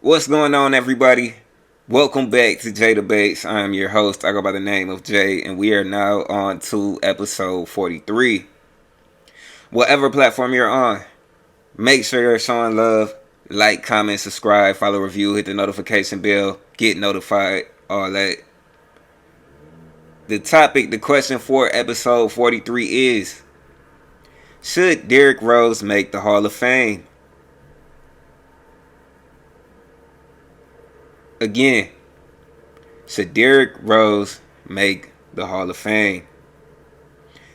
What's going on, everybody? Welcome back to Jay Debates. I am your host. I go by the name of Jay, and we are now on to episode 43. Whatever platform you're on, make sure you're showing love. Like, comment, subscribe, follow, review, hit the notification bell, get notified, all that. The question for episode 43 is: should Derrick Rose make the Hall of Fame? Again, should Derrick Rose make the Hall of Fame?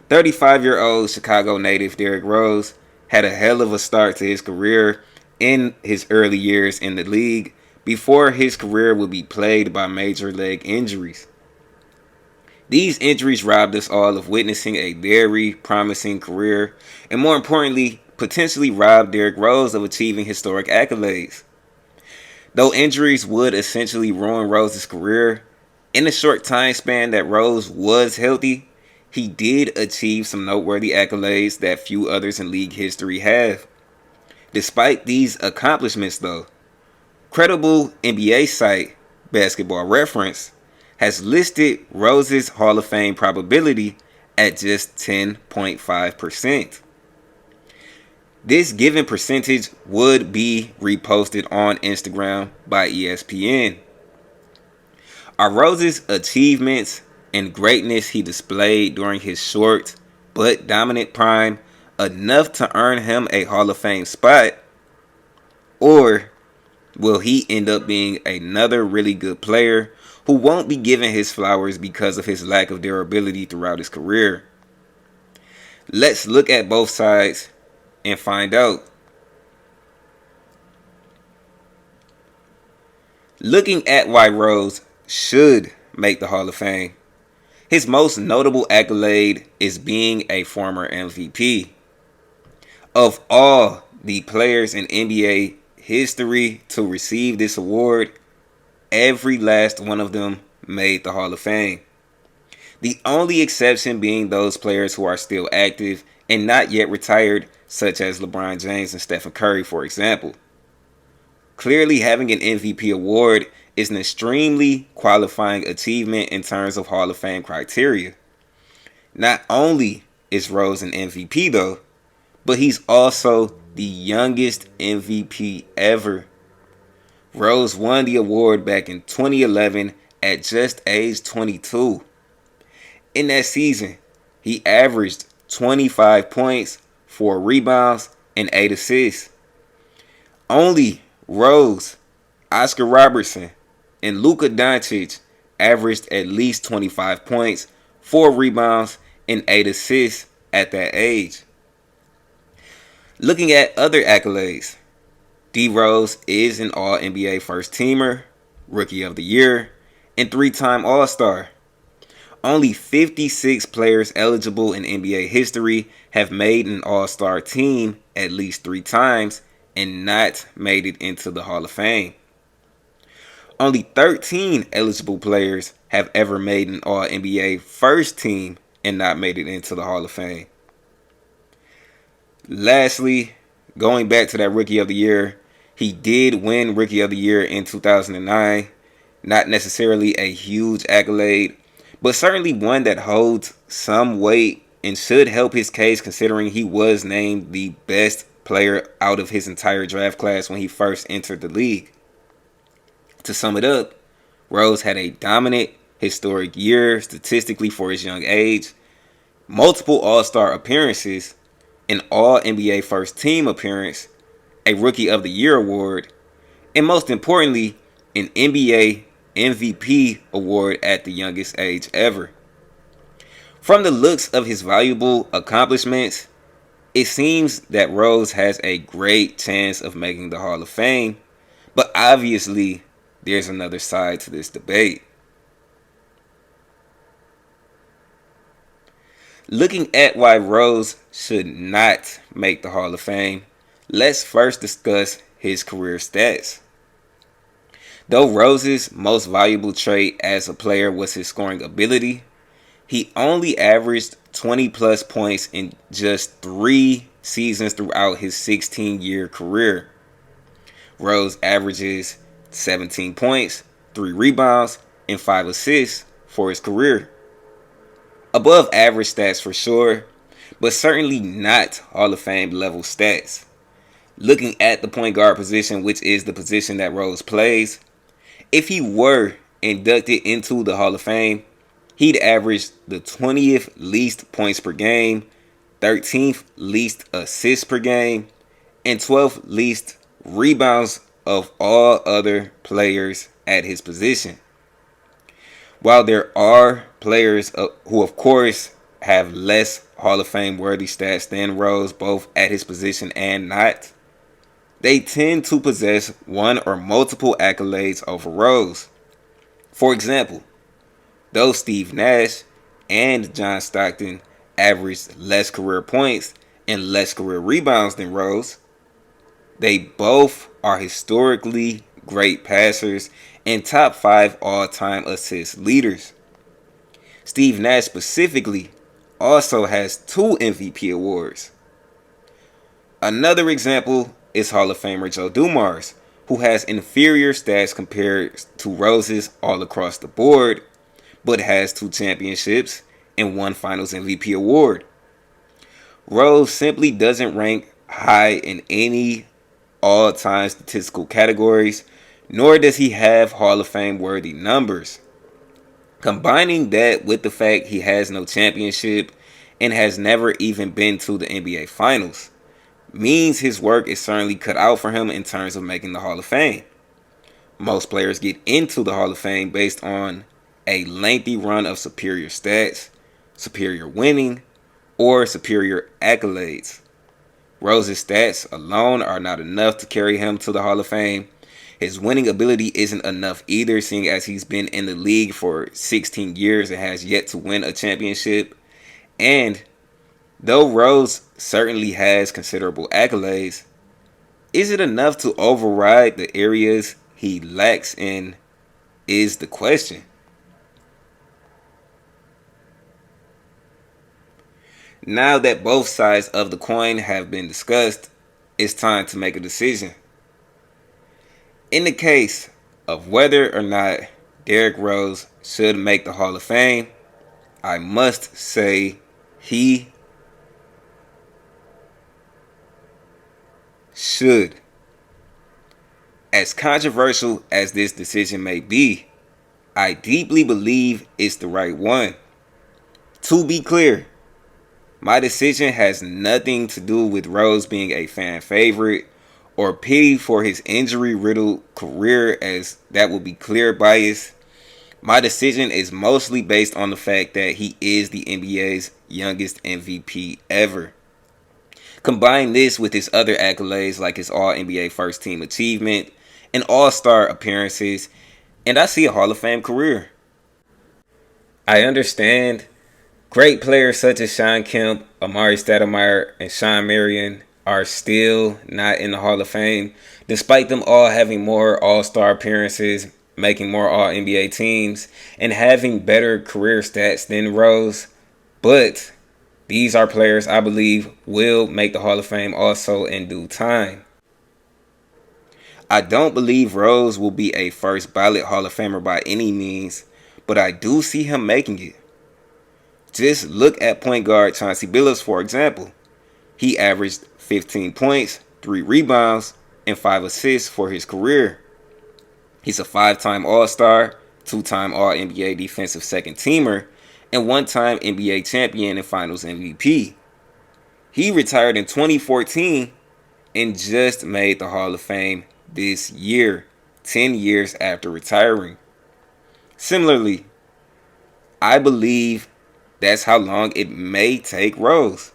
35-year-old Chicago native Derrick Rose had a hell of a start to his career in his early years in the league before his career would be plagued by major leg injuries. These injuries robbed us all of witnessing a very promising career, and more importantly, potentially robbed Derrick Rose of achieving historic accolades. Though injuries would essentially ruin Rose's career, in the short time span that Rose was healthy, he did achieve some noteworthy accolades that few others in league history have. Despite these accomplishments though, credible NBA site Basketball Reference has listed Rose's Hall of Fame probability at just 10.5%. This given percentage would be reposted on Instagram by ESPN. Are Rose's achievements and greatness he displayed during his short but dominant prime enough to earn him a Hall of Fame spot? Or will he end up being another really good player who won't be given his flowers because of his lack of durability throughout his career? Let's look at both sides and find out. Looking at why Rose should make the Hall of Fame, his most notable accolade is being a former MVP. Of all the players in NBA history to receive this award, every last one of them made the Hall of Fame. The only exception being those players who are still active and not yet retired, such as LeBron James and Stephen Curry, for example. Clearly, having an MVP award is an extremely qualifying achievement in terms of Hall of Fame criteria. Not only is Rose an MVP though, but he's also the youngest MVP ever. Rose won the award back in 2011 at just age 22. In that season, he averaged 25 points, 4 rebounds, and 8 assists. Only Rose, Oscar Robertson, and Luka Doncic averaged at least 25 points, 4 rebounds, and 8 assists at that age. Looking at other accolades, D. Rose is an All-NBA First Teamer, Rookie of the Year, and 3-time All-Star. Only 56 players eligible in NBA history have made an All-Star team at least 3 times and not made it into the Hall of Fame. Only 13 eligible players have ever made an All-NBA First Team and not made it into the Hall of Fame. Lastly, going back to that Rookie of the Year, he did win Rookie of the Year in 2009. Not necessarily a huge accolade, but certainly one that holds some weight and should help his case considering he was named the best player out of his entire draft class when he first entered the league. To sum it up, Rose had a dominant, historic year statistically for his young age, multiple All-Star appearances, an All-NBA First Team appearance, a Rookie of the Year award, and most importantly, an NBA MVP award at the youngest age ever. From the looks of his valuable accomplishments, it seems that Rose has a great chance of making the Hall of Fame, but obviously there's another side to this debate. Looking at why Rose should not make the Hall of Fame, let's first discuss his career stats. Though Rose's most valuable trait as a player was his scoring ability, he only averaged 20 plus points in just 3 seasons throughout his 16-year career. Rose averages 17 points, 3 rebounds, and 5 assists for his career. Above average stats for sure, but certainly not Hall of Fame level stats. Looking at the point guard position, which is the position that Rose plays, if he were inducted into the Hall of Fame, he'd average the 20th least points per game, 13th least assists per game, and 12th least rebounds of all other players at his position. While there are players who, of course, have less Hall of Fame worthy stats than Rose, both at his position and not, they tend to possess one or multiple accolades over Rose. For example, though Steve Nash and John Stockton averaged less career points and less career rebounds than Rose, they both are historically great passers and top 5 all-time assist leaders. Steve Nash specifically also has 2 MVP awards. Another example is Hall of Famer Joe Dumars, who has inferior stats compared to Rose's all across the board, but has 2 championships and 1 Finals MVP award. Rose simply doesn't rank high in any all-time statistical categories, nor does he have Hall of Fame worthy numbers. Combining that with the fact he has no championship and has never even been to the NBA Finals means his work is certainly cut out for him in terms of making the Hall of Fame. Most players get into the Hall of Fame based on a lengthy run of superior stats, superior winning, or superior accolades. Rose's stats alone are not enough to carry him to the Hall of Fame. His winning ability isn't enough either, seeing as he's been in the league for 16 years and has yet to win a championship. And though Rose certainly has considerable accolades, is it enough to override the areas he lacks in is the question. Now that both sides of the coin have been discussed, it's time to make a decision. In the case of whether or not Derrick Rose should make the Hall of Fame, I must say he should. As controversial as this decision may be, I deeply believe it's the right one. To be clear, my decision has nothing to do with Rose being a fan favorite or pity for his injury-riddled career, as that would be clear bias. My decision is mostly based on the fact that he is the NBA's youngest MVP ever. Combine this with his other accolades like his All-NBA First Team achievement and All-Star appearances, and I see a Hall of Fame career. I understand great players such as Sean Kemp, Amari Stoudemire, and Sean Marion are still not in the Hall of Fame, despite them all having more All-Star appearances, making more All-NBA teams, and having better career stats than Rose. But these are players I believe will make the Hall of Fame also in due time. I don't believe Rose will be a first ballot Hall of Famer by any means, but I do see him making it. Just look at point guard Chauncey Billups, for example. He averaged 15 points, 3 rebounds, and 5 assists for his career. He's a 5-time All-Star, 2-time All-NBA Defensive Second Teamer, and 1-time NBA Champion and Finals MVP. He retired in 2014 and just made the Hall of Fame this year, 10 years after retiring. Similarly, I believe that's how long it may take Rose.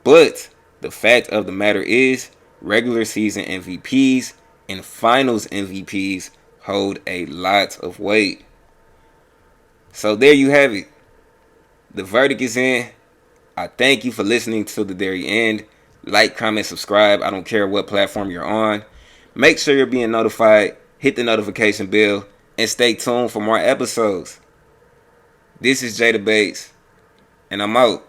But the fact of the matter is, regular season MVPs and finals MVPs hold a lot of weight. So there you have it. The verdict is in. I thank you for listening to the very end. Like, comment, subscribe. I don't care what platform you're on. Make sure you're being notified. Hit the notification bell and stay tuned for more episodes. This is Jada Bates, and I'm out.